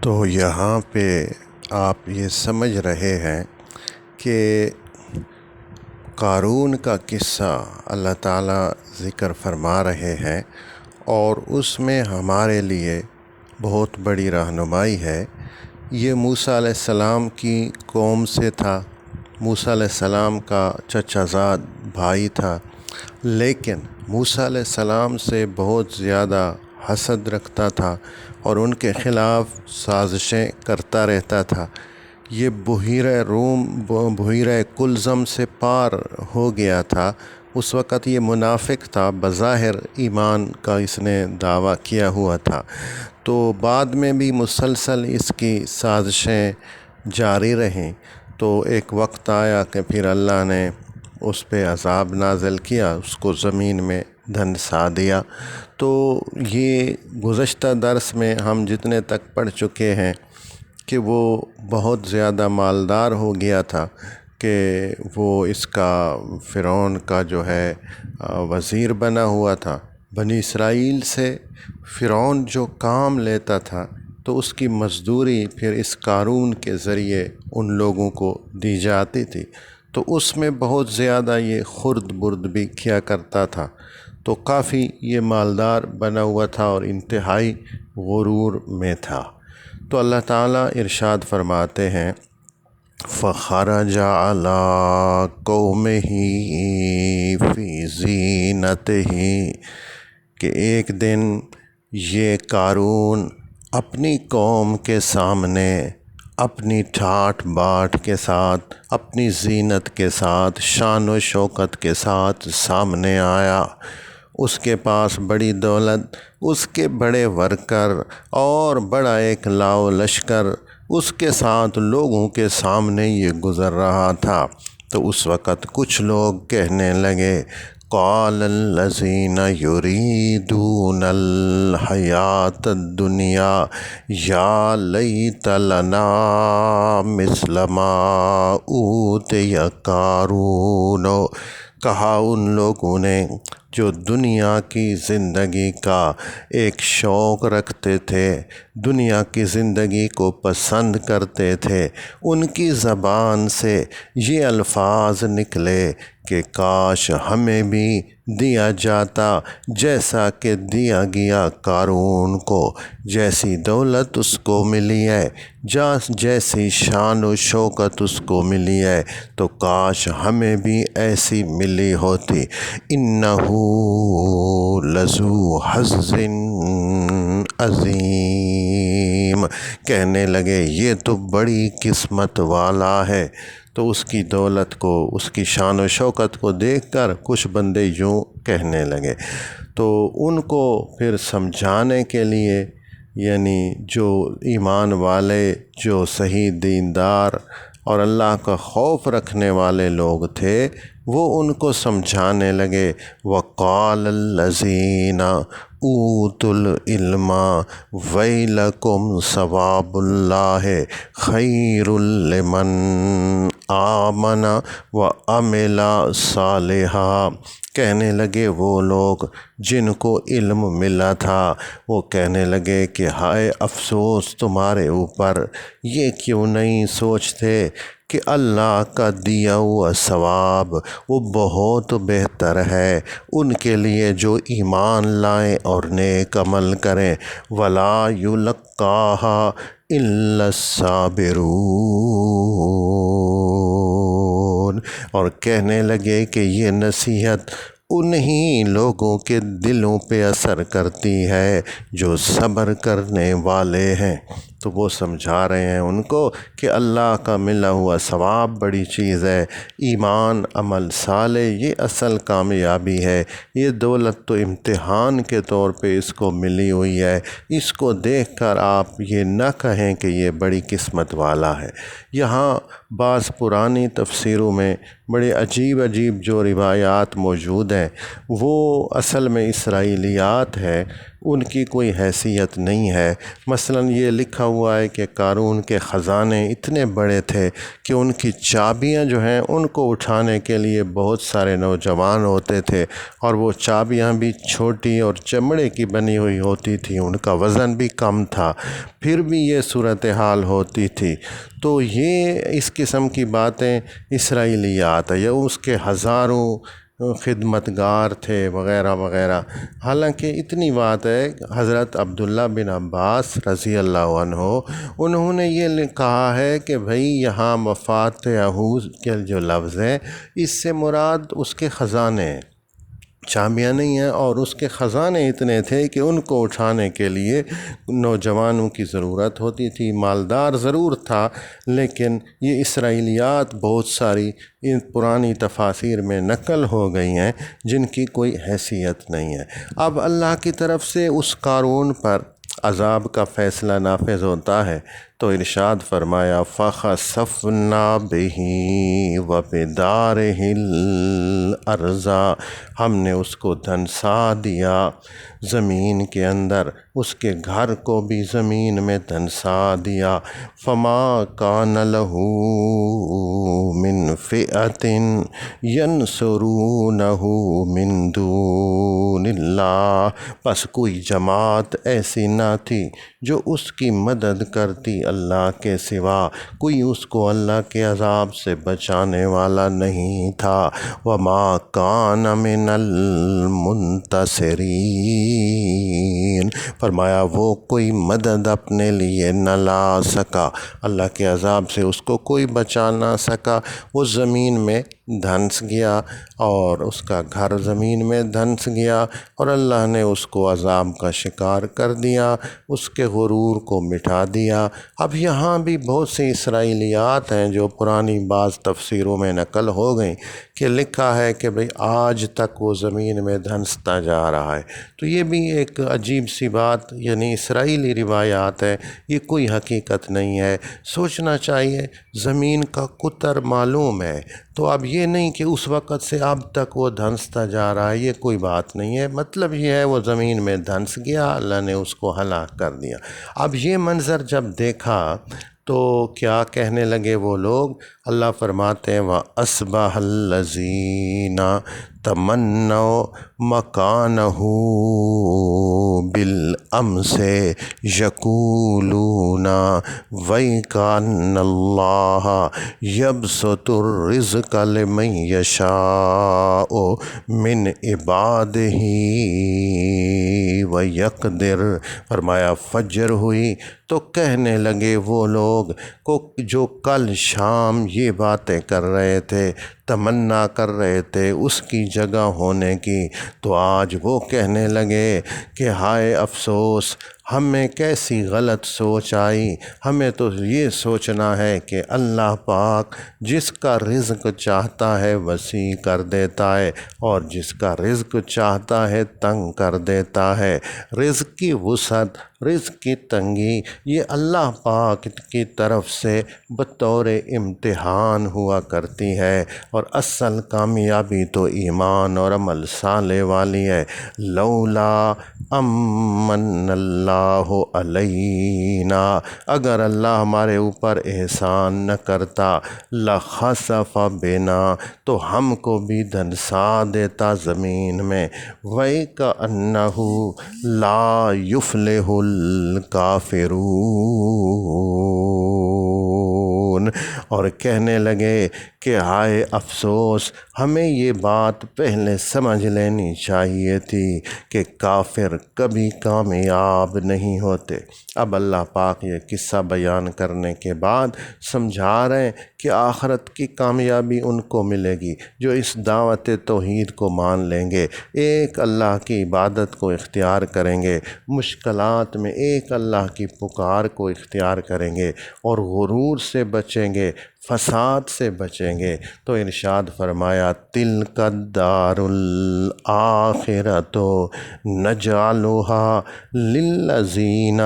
تو یہاں پہ آپ یہ سمجھ رہے ہیں کہ قارون کا قصہ اللہ تعالیٰ ذکر فرما رہے ہیں اور اس میں ہمارے لیے بہت بڑی رہنمائی ہے۔ یہ موسیٰ علیہ السلام کی قوم سے تھا، موسیٰ علیہ السلام کا چچا زاد بھائی تھا، لیکن موسیٰ علیہ السلام سے بہت زیادہ حسد رکھتا تھا اور ان کے خلاف سازشیں کرتا رہتا تھا۔ یہ بحیرہ کلزم سے پار ہو گیا تھا۔ اس وقت یہ منافق تھا، بظاہر ایمان کا اس نے دعویٰ کیا ہوا تھا، تو بعد میں بھی مسلسل اس کی سازشیں جاری رہیں۔ تو ایک وقت آیا کہ پھر اللہ نے اس پہ عذاب نازل کیا، اس کو زمین میں دھنسا دیا۔ تو یہ گزشتہ درس میں ہم جتنے تک پڑھ چکے ہیں کہ وہ بہت زیادہ مالدار ہو گیا تھا کہ وہ اس کا فرعون کا جو ہے وزیر بنا ہوا تھا۔ بنی اسرائیل سے فرعون جو کام لیتا تھا تو اس کی مزدوری پھر اس قارون کے ذریعے ان لوگوں کو دی جاتی تھی، تو اس میں بہت زیادہ یہ خرد برد بھی کیا کرتا تھا، تو کافی یہ مالدار بنا ہوا تھا اور انتہائی غرور میں تھا۔ تو اللہ تعالیٰ ارشاد فرماتے ہیں فَخَرَجَ عَلَىٰ قَوْمِهِ فِي زِینَتِهِ کہ ایک دن یہ قارون اپنی قوم کے سامنے اپنی ٹھاٹھ باٹھ کے ساتھ، اپنی زینت کے ساتھ، شان و شوکت کے ساتھ سامنے آیا۔ اس کے پاس بڑی دولت، اس کے بڑے ورکر اور بڑا ایک لاؤ لشکر اس کے ساتھ لوگوں کے سامنے یہ گزر رہا تھا۔ تو اس وقت کچھ لوگ کہنے لگے قال الذین یریدون الحیاۃ الدنیا یا لیت لنا مثل ما اوتی قارون، کہا ان لوگوں نے جو دنیا کی زندگی کا ایک شوق رکھتے تھے، دنیا کی زندگی کو پسند کرتے تھے، ان کی زبان سے یہ الفاظ نکلے کہ کاش ہمیں بھی دیا جاتا جیسا کہ دیا گیا قارون کو، جیسی دولت اس کو ملی ہے، جیسی شان و شوکت اس کو ملی ہے، تو کاش ہمیں بھی ایسی ملی ہوتی۔ انہو لذو حظ عظیم، کہنے لگے یہ تو بڑی قسمت والا ہے۔ تو اس کی دولت کو، اس کی شان و شوکت کو دیکھ کر کچھ بندے یوں کہنے لگے۔ تو ان کو پھر سمجھانے کے لیے، یعنی جو ایمان والے، جو صحیح دیندار اور اللہ کا خوف رکھنے والے لوگ تھے، وہ ان کو سمجھانے لگے وَقَالَ الَّذِينَ أُوتُوا الْعِلْمَ وَيْلَكُمْ ثَوَابُ اللَّهِ خَيْرٌ لِّمَنْ آمَنَ وَعَمِلَ صَالِحًا، کہنے لگے وہ لوگ جن کو علم ملا تھا، وہ کہنے لگے کہ ہائے افسوس تمہارے اوپر، یہ کیوں نہیں سوچتے کہ اللہ کا دیا ہوا ثواب وہ بہت بہتر ہے ان کے لیے جو ایمان لائیں اور نیک عمل کریں۔ وَلَا يُلَقَّاهَا إِلَّا الصَّابِرُونَ، اور کہنے لگے کہ یہ نصیحت انہی لوگوں کے دلوں پہ اثر کرتی ہے جو صبر کرنے والے ہیں۔ تو وہ سمجھا رہے ہیں ان کو کہ اللہ کا ملا ہوا ثواب بڑی چیز ہے، ایمان عمل صالح یہ اصل کامیابی ہے، یہ دولت تو امتحان کے طور پہ اس کو ملی ہوئی ہے، اس کو دیکھ کر آپ یہ نہ کہیں کہ یہ بڑی قسمت والا ہے۔ یہاں بعض پرانی تفسیروں میں بڑے عجیب عجیب جو روایات موجود ہیں وہ اصل میں اسرائیلیات ہے، ان کی کوئی حیثیت نہیں ہے۔ مثلاً یہ لکھا ہوا ہے کہ قارون کے خزانے اتنے بڑے تھے کہ ان کی چابیاں جو ہیں ان کو اٹھانے کے لیے بہت سارے نوجوان ہوتے تھے، اور وہ چابیاں بھی چھوٹی اور چمڑے کی بنی ہوئی ہوتی تھیں، ان کا وزن بھی کم تھا، پھر بھی یہ صورتحال ہوتی تھی۔ تو یہ اس قسم کی باتیں اسرائیلیات ہے، یا اس کے ہزاروں خدمتگار تھے وغیرہ وغیرہ۔ حالانکہ اتنی بات ہے، حضرت عبداللہ بن عباس رضی اللہ عنہ انہوں نے یہ کہا ہے کہ بھئی یہاں مفاتحہ کے جو لفظ ہے اس سے مراد اس کے خزانے ہیں، چابیاں نہیں ہیں، اور اس کے خزانے اتنے تھے کہ ان کو اٹھانے کے لیے نوجوانوں کی ضرورت ہوتی تھی، مالدار ضرور تھا، لیکن یہ اسرائیلیات بہت ساری ان پرانی تفاسیر میں نقل ہو گئی ہیں جن کی کوئی حیثیت نہیں ہے۔ اب اللہ کی طرف سے اس قارون پر عذاب کا فیصلہ نافذ ہوتا ہے تو ارشاد فرمایا فَخَسَفْنَا بِهِ وَبِدَارِهِ الْأَرْضَ، ہم نے اس کو دھنسا دیا زمین کے اندر، اس کے گھر کو بھی زمین میں دھنسا دیا۔ فَمَا كَانَ لَهُ مِنْ فِئَةٍ يَنْصُرُونَهُ مِنْ دُونِ اللَّهِ، بس کوئی جماعت ایسی نہ تھی جو اس کی مدد کرتی اللہ کے سوا، کوئی اس کو اللہ کے عذاب سے بچانے والا نہیں تھا۔ وَمَا كَانَ مِنَ الْمُنتَصِرِينَ، فرمایا وہ کوئی مدد اپنے لیے نہ لا سکا، اللہ کے عذاب سے اس کو کوئی بچا نہ سکا۔ وہ زمین میں دھنس گیا اور اس کا گھر زمین میں دھنس گیا، اور اللہ نے اس کو عذاب کا شکار کر دیا، اس کے غرور کو مٹا دیا۔ اب یہاں بھی بہت سی اسرائیلیات ہیں جو پرانی بعض تفسیروں میں نقل ہو گئیں کہ لکھا ہے کہ بھئی آج تک وہ زمین میں دھنستا جا رہا ہے۔ تو یہ بھی ایک عجیب سی بات، یعنی اسرائیلی روایات ہے، یہ کوئی حقیقت نہیں ہے۔ سوچنا چاہیے، زمین کا قطر معلوم ہے، تو اب یہ نہیں کہ اس وقت سے اب تک وہ دھنستا جا رہا ہے، یہ کوئی بات نہیں ہے۔ مطلب یہ ہے وہ زمین میں دھنس گیا، اللہ نے اس کو ہلاک کر دیا۔ اب یہ منظر جب دیکھا تو کیا کہنے لگے وہ لوگ؟ اللہ فرماتے ہیں وَأَصْبَحَ الَّذِينَ تَمَنَّوْا مَكَانَهُ بِالْأَمْسِ يَقُولُونَ وَيْكَأَنَّ اللَّهَ يَبْسُطُ الرِّزْقَ لِمَن يَشَاءُ مِنْ عِبَادِهِ وَيَقْدِرُ، فرمایا فجر ہوئی تو کہنے لگے وہ لوگ کو جو کل شام یہ باتیں کر رہے تھے، تمنا کر رہے تھے اس کی جگہ ہونے کی، تو آج وہ کہنے لگے کہ ہائے افسوس، ہمیں کیسی غلط سوچ آئی، ہمیں تو یہ سوچنا ہے کہ اللہ پاک جس کا رزق چاہتا ہے وسیع کر دیتا ہے، اور جس کا رزق چاہتا ہے تنگ کر دیتا ہے۔ رزق کی وسعت، رزق کی تنگی، یہ اللہ پاک کی طرف سے بطور امتحان ہوا کرتی ہے، اور اصل کامیابی تو ایمان اور عمل صالح والی ہے۔ لولا امن اللہ علینا، اگر اللہ ہمارے اوپر احسان نہ کرتا، لخسف بنا، تو ہم کو بھی دھنسا دیتا زمین میں۔ وَإِكَأَنَّهُ لَا يُفْلِحُ الْكَافِرُونَ، اور کہنے لگے کہ ہائے افسوس، ہمیں یہ بات پہلے سمجھ لینی چاہیے تھی کہ کافر کبھی کامیاب نہیں ہوتے۔ اب اللہ پاک یہ قصہ بیان کرنے کے بعد سمجھا رہے ہیں کہ آخرت کی کامیابی ان کو ملے گی جو اس دعوت توحید کو مان لیں گے، ایک اللہ کی عبادت کو اختیار کریں گے، مشکلات میں ایک اللہ کی پکار کو اختیار کریں گے اور غرور سے بچیں گے، فساد سے بچیں گے۔ تو ارشاد فرمایا تلک الدار الآخرۃ نجعلھا للذین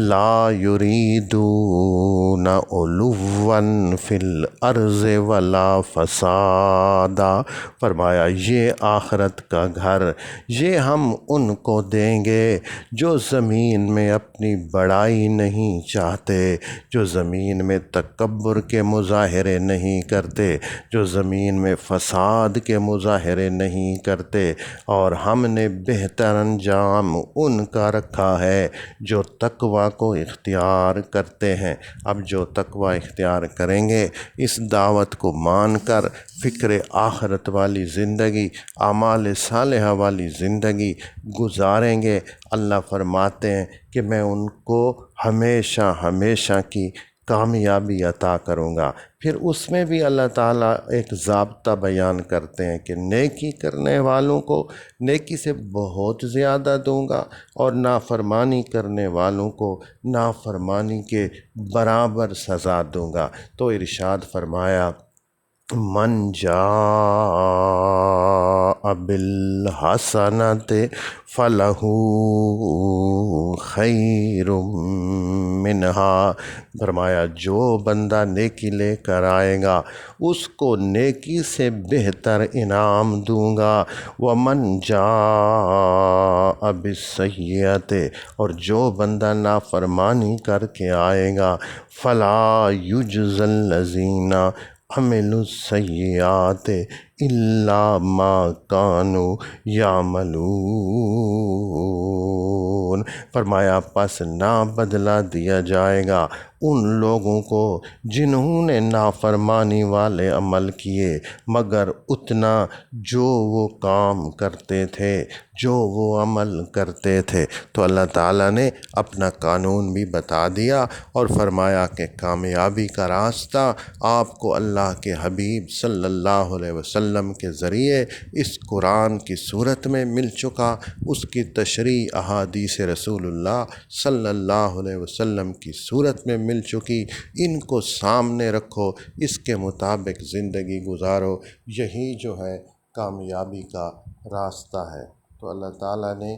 لا یریدون علوا فی الارض ولا فسادا۔ فرمایا یہ آخرت کا گھر یہ ہم ان کو دیں گے جو زمین میں اپنی بڑائی نہیں چاہتے، جو زمین میں تکبر کے مظاہرے نہیں کرتے، جو زمین میں فساد کے مظاہرے نہیں کرتے، اور ہم نے بہتر انجام ان کا رکھا ہے جو تقوی کو اختیار کرتے ہیں۔ اب جو تقوی اختیار کریں گے، اس دعوت کو مان کر فکر آخرت والی زندگی، اعمال صالحہ والی زندگی گزاریں گے، اللہ فرماتے ہیں کہ میں ان کو ہمیشہ ہمیشہ کی کامیابی عطا کروں گا۔ پھر اس میں بھی اللہ تعالیٰ ایک ضابطہ بیان کرتے ہیں کہ نیکی کرنے والوں کو نیکی سے بہت زیادہ دوں گا، اور نافرمانی کرنے والوں کو نافرمانی کے برابر سزا دوں گا۔ تو ارشاد فرمایا من جاء بالحسنۃ فلہ خیر منہا۔ فرمایا جو بندہ نیکی لے کر آئے گا اس کو نیکی سے بہتر انعام دوں گا۔ ومن جاء بالسیئۃ، اور جو بندہ نافرمانی کر کے آئے گا فلا یجزی الذین عملوا السیئات الا ما کانوا یعملون۔ فرمایا پس نہ بدلہ دیا جائے گا ان لوگوں کو جنہوں نے نافرمانی والے عمل کیے مگر اتنا جو وہ کام کرتے تھے، جو وہ عمل کرتے تھے۔ تو اللہ تعالیٰ نے اپنا قانون بھی بتا دیا اور فرمایا کہ کامیابی کا راستہ آپ کو اللہ کے حبیب صلی اللہ علیہ وسلم کے ذریعے اس قرآن کی صورت میں مل چکا، اس کی تشریح احادیث رسول اللہ صلی اللہ علیہ وسلم کی صورت میں مل چکی۔ ان کو سامنے رکھو، اس کے مطابق زندگی گزارو، یہی جو ہے کامیابی کا راستہ ہے۔ تو اللہ تعالیٰ نے